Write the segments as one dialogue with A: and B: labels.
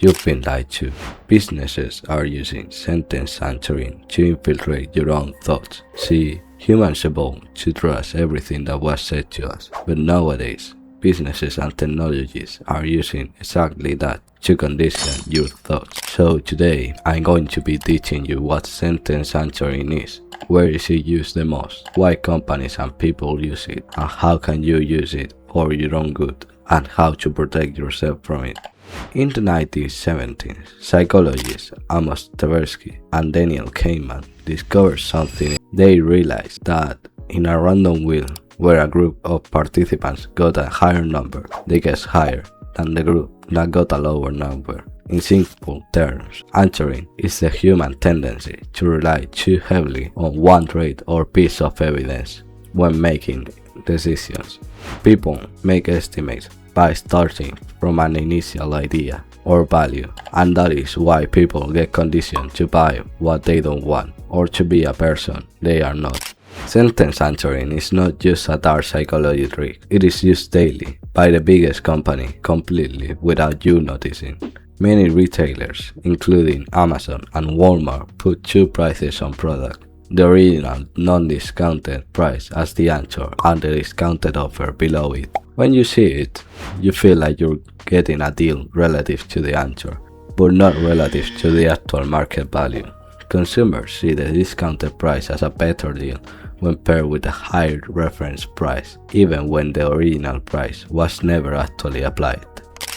A: You've been lied to. Businesses are using sentence answering to infiltrate your own thoughts. See, humans evolved to trust everything that was said to us, but nowadays, businesses and technologies are using exactly that to condition your thoughts. So today, I'm going to be teaching you what sentence answering is, where is it used the most, why companies and people use it, and how can you use it for your own good, and how to protect yourself from it. In the 1970s, psychologists Amos Tversky and Daniel Kahneman discovered something. They realized that in a random wheel where a group of participants got a higher number, they guessed higher than the group that got a lower number. In simple terms, answering is the human tendency to rely too heavily on one trait or piece of evidence when making decisions. People make estimates by starting from an initial idea or value, and that is why people get conditioned to buy what they don't want or to be a person they are not. Sentence answering is not just a dark psychology trick, it is used daily by the biggest company completely without you noticing. Many retailers, including Amazon and Walmart, put two prices on product. The original non-discounted price as the answer and the discounted offer below it. When you see it, you feel like you're getting a deal relative to the answer, but not relative to the actual market value. Consumers see the discounted price as a better deal when paired with a higher reference price, even when the original price was never actually applied.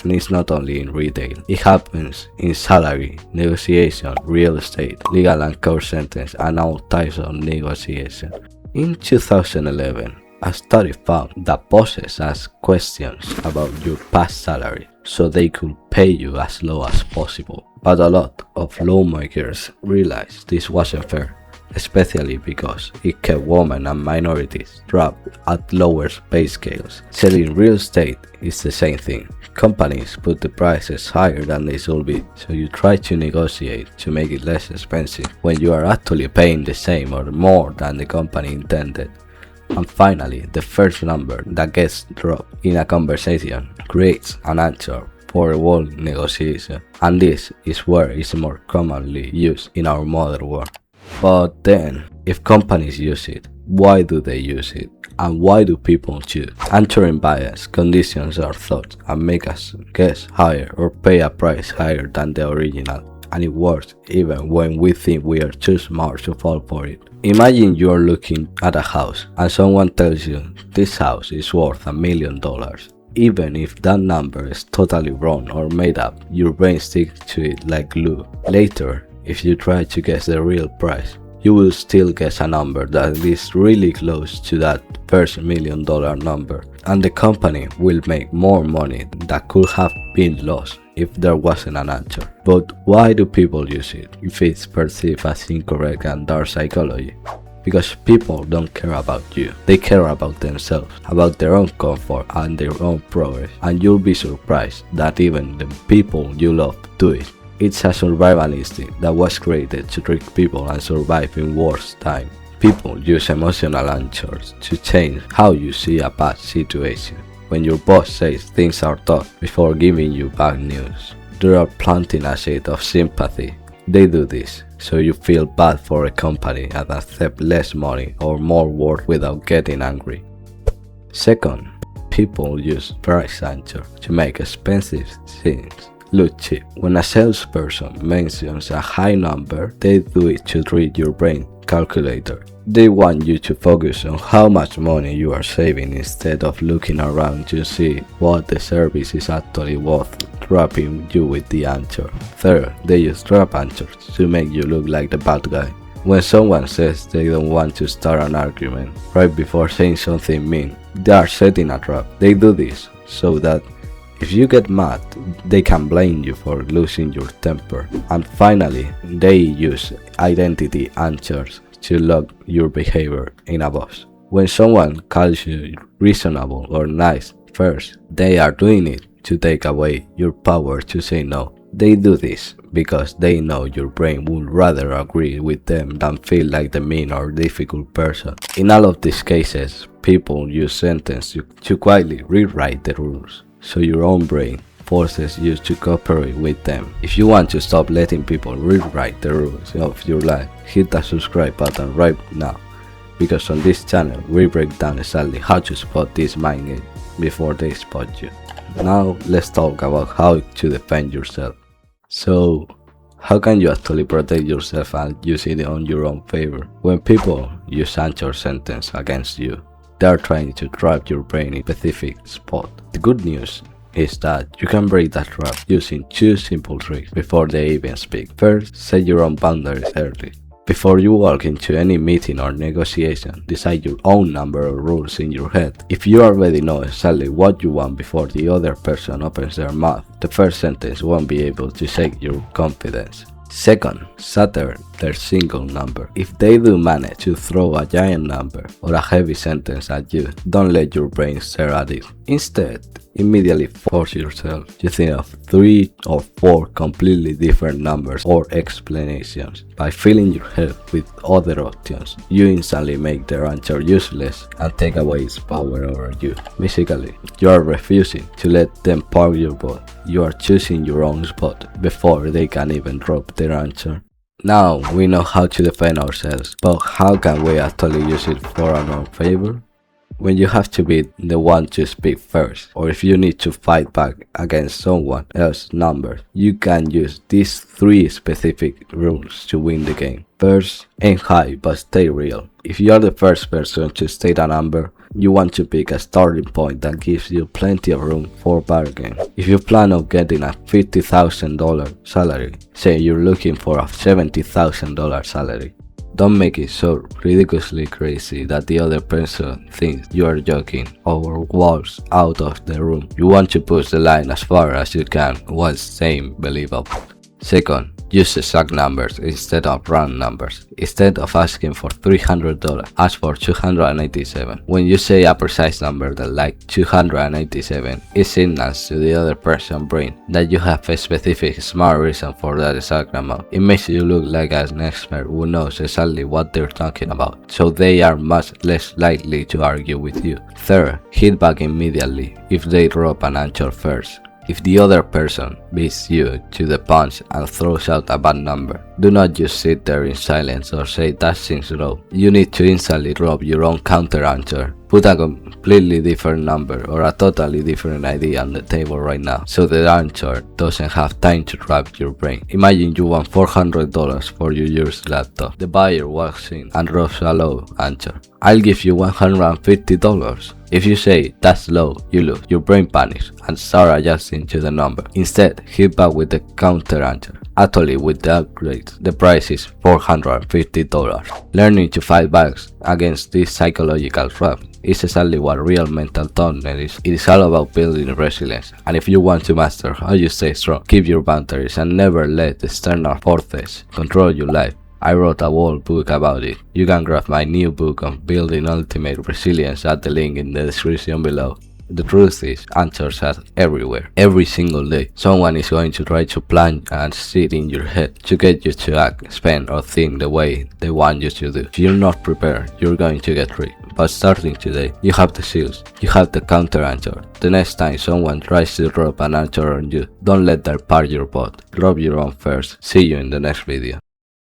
A: And it's not only in retail, it happens in salary, negotiation, real estate, legal and court sentence, and all types of negotiation. In 2011, a study found that bosses asked questions about your past salary so they could pay you as low as possible. But a lot of lawmakers realized this wasn't fair, especially because it kept women and minorities trapped at lower pay scales. Selling real estate is the same thing. Companies put the prices higher than they should be, so you try to negotiate to make it less expensive when you are actually paying the same or more than the company intended. And finally, the first number that gets dropped in a conversation creates an answer for a whole negotiation, and this is where it's more commonly used in our modern world. But then, if companies use it, why do they use it? And why do people choose? Answering bias conditions our thoughts and make us guess higher or pay a price higher than the original. And it works even when we think we are too smart to fall for it. Imagine you are looking at a house and someone tells you this house is worth $1 million. Even if that number is totally wrong or made up, your brain sticks to it like glue. Later, if you try to guess the real price, you will still guess a number that is really close to that first $1 million number, and the company will make more money that could have been lost if there wasn't an answer. But why do people use it if it's perceived as incorrect and dark psychology? Because people don't care about you, they care about themselves, about their own comfort and their own progress, and you'll be surprised that even the people you love do it. It's a survival instinct that was created to trick people and survive in worse times. People use emotional answers to change how you see a bad situation. When your boss says things are tough before giving you bad news, they are planting a seed of sympathy. They do this so you feel bad for a company and accept less money or more work without getting angry. Second, people use price answer to make expensive things look cheap. When a salesperson mentions a high number, they do it to trick your brain calculator. They want you to focus on how much money you are saving instead of looking around to see what the service is actually worth, trapping you with the answer. Third, they use trap answers to make you look like the bad guy. When someone says they don't want to start an argument right before saying something mean, they are setting a trap. They do this so that if you get mad, they can blame you for losing your temper. And finally, they use identity answers to lock your behavior in a box. When someone calls you reasonable or nice first, they are doing it to take away your power to say no. They do this because they know your brain would rather agree with them than feel like the mean or difficult person. In all of these cases, people use sentences to quietly rewrite the rules, so your own brain forces you to cooperate with them. If you want to stop letting people rewrite the rules of your life, hit that subscribe button right now, because on this channel we break down exactly how to spot this mind game before they spot you. Now let's talk about how to defend yourself. So, how can you actually protect yourself and use it on your own favor? When people use answer sentence against you, they are trying to trap your brain in a specific spot. The good news is that you can break that trap using 2 simple tricks before they even speak. First, set your own boundaries early. Before you walk into any meeting or negotiation, decide your own number of rules in your head. If you already know exactly what you want before the other person opens their mouth, the first sentence won't be able to shake your confidence. Second, shatter their single number. If they do manage to throw a giant number or a heavy sentence at you, don't let your brain stare at it. Instead, immediately force yourself to think of 3 or 4 completely different numbers or explanations. By filling your head with other options, you instantly make their answer useless and take away its power over you. Basically, you are refusing to let them park your boat. You are choosing your own spot before they can even drop their answer. Now we know how to defend ourselves, but how can we actually use it for our own favor? When you have to be the one to speak first, or if you need to fight back against someone else's number, you can use these 3 specific rules to win the game. First, aim high but stay real. If you are the first person to state a number, you want to pick a starting point that gives you plenty of room for bargain. If you plan on getting a $50,000 salary, say you're looking for a $70,000 salary, don't make it so ridiculously crazy that the other person thinks you are joking or walks out of the room. You want to push the line as far as you can while staying believable. Second, use exact numbers instead of round numbers. Instead of asking for $300, ask for $287. When you say a precise number like 287, it signals to the other person's brain that you have a specific smart reason for that exact amount. It makes you look like an expert who knows exactly what they're talking about, so they are much less likely to argue with you. Third, hit back immediately if they drop an answer first. If the other person beats you to the punch and throws out a bad number, do not just sit there in silence or say that seems low. You need to instantly drop your own counter answer. Put a completely different number or a totally different idea on the table right now, so the answer doesn't have time to trap your brain. Imagine you want $400 for your used laptop. The buyer walks in and drops a low answer. I'll give you $150. If you say that's low, you lose. Your brain panics and starts adjusting to the number. Instead, hit back with the counter answer. Actually, with the upgrade, the price is $450. Learning to fight back against this psychological trap is exactly what real mental toughness is. It is all about building resilience, and if you want to master how you stay strong, keep your boundaries and never let external forces control your life. I wrote a whole book about it. You can grab my new book on building ultimate resilience at the link in the description below. The truth is, answers are everywhere. Every single day, someone is going to try to plant and sit in your head to get you to act, spend, or think the way they want you to do. If you're not prepared, you're going to get tricked. But starting today, you have the skills, you have the counter answer. The next time someone tries to drop an answer on you, don't let them park your boat. Drop your own first. See you in the next video.